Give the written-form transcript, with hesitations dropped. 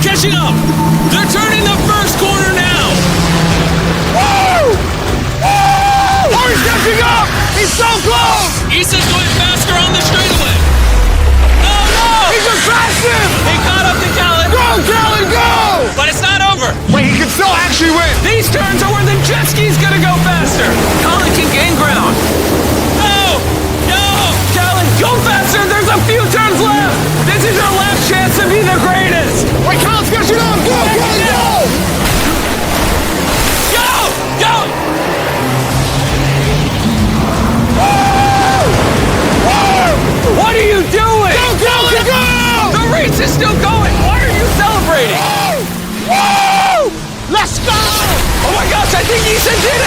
catching up. They're turning the first corner now. Woo! Woo! Oh, he's catching up! He's so close! Issa's going faster on the straightaway. Oh no! He just passed him! He caught up to Callan. Go, Callan, go! But it's not over. Wait, he can still actually win! These turns are where the jet ski's gonna go faster. Callan can gain ground. No! No! Callan, go faster! There's a few turns left! This is your last chance to be the greatest! Wait, Callan's catching up! Go, Callan, go! Go! Go! What are you doing? Go, Callan, go! The race is still going! Why are you celebrating? Woo! Let's go! Oh my gosh, I think Issa did it!